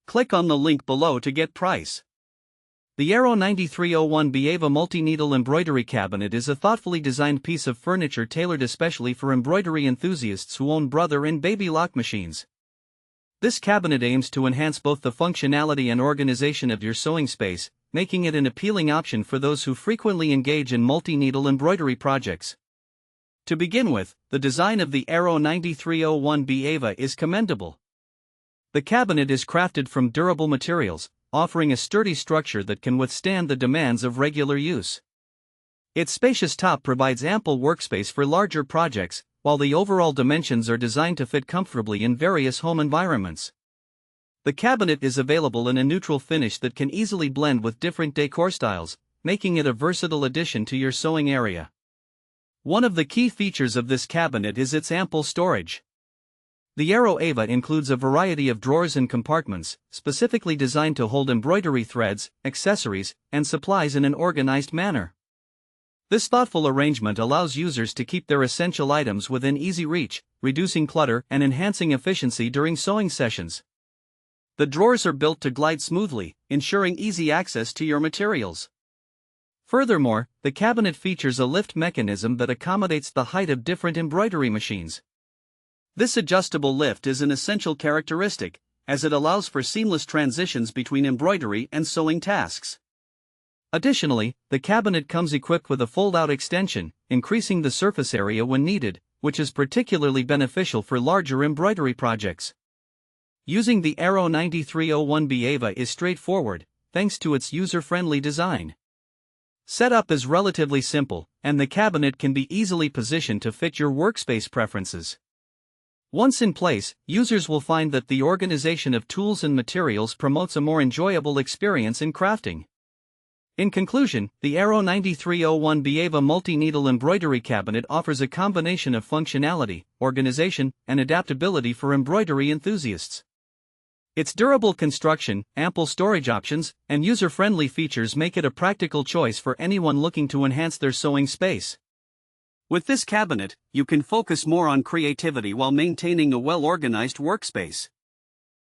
Click on the link below to get price. The 9301B Ava Multi-Needle Embroidery Cabinet is a thoughtfully designed piece of furniture tailored especially for embroidery enthusiasts who own brother and baby lock machines. This cabinet aims to enhance both the functionality and organization of your sewing space, making it an appealing option for those who frequently engage in multi-needle embroidery projects. To begin with, the design of the 9301B Ava is commendable. The cabinet is crafted from durable materials, offering a sturdy structure that can withstand the demands of regular use. Its spacious top provides ample workspace for larger projects, while the overall dimensions are designed to fit comfortably in various home environments. The cabinet is available in a neutral finish that can easily blend with different decor styles, making it a versatile addition to your sewing area. One of the key features of this cabinet is its ample storage. The Ava includes a variety of drawers and compartments, specifically designed to hold embroidery threads, accessories, and supplies in an organized manner. This thoughtful arrangement allows users to keep their essential items within easy reach, reducing clutter and enhancing efficiency during sewing sessions. The drawers are built to glide smoothly, ensuring easy access to your materials. Furthermore, the cabinet features a lift mechanism that accommodates the height of different embroidery machines. This adjustable lift is an essential characteristic, as it allows for seamless transitions between embroidery and sewing tasks. Additionally, the cabinet comes equipped with a fold-out extension, increasing the surface area when needed, which is particularly beneficial for larger embroidery projects. Using the 9301B Ava is straightforward, thanks to its user-friendly design. Setup is relatively simple, and the cabinet can be easily positioned to fit your workspace preferences. Once in place, users will find that the organization of tools and materials promotes a more enjoyable experience in crafting. In conclusion, the 9301B Ava Multi-Needle Embroidery Cabinet offers a combination of functionality, organization, and adaptability for embroidery enthusiasts. Its durable construction, ample storage options, and user-friendly features make it a practical choice for anyone looking to enhance their sewing space. With this cabinet, you can focus more on creativity while maintaining a well-organized workspace.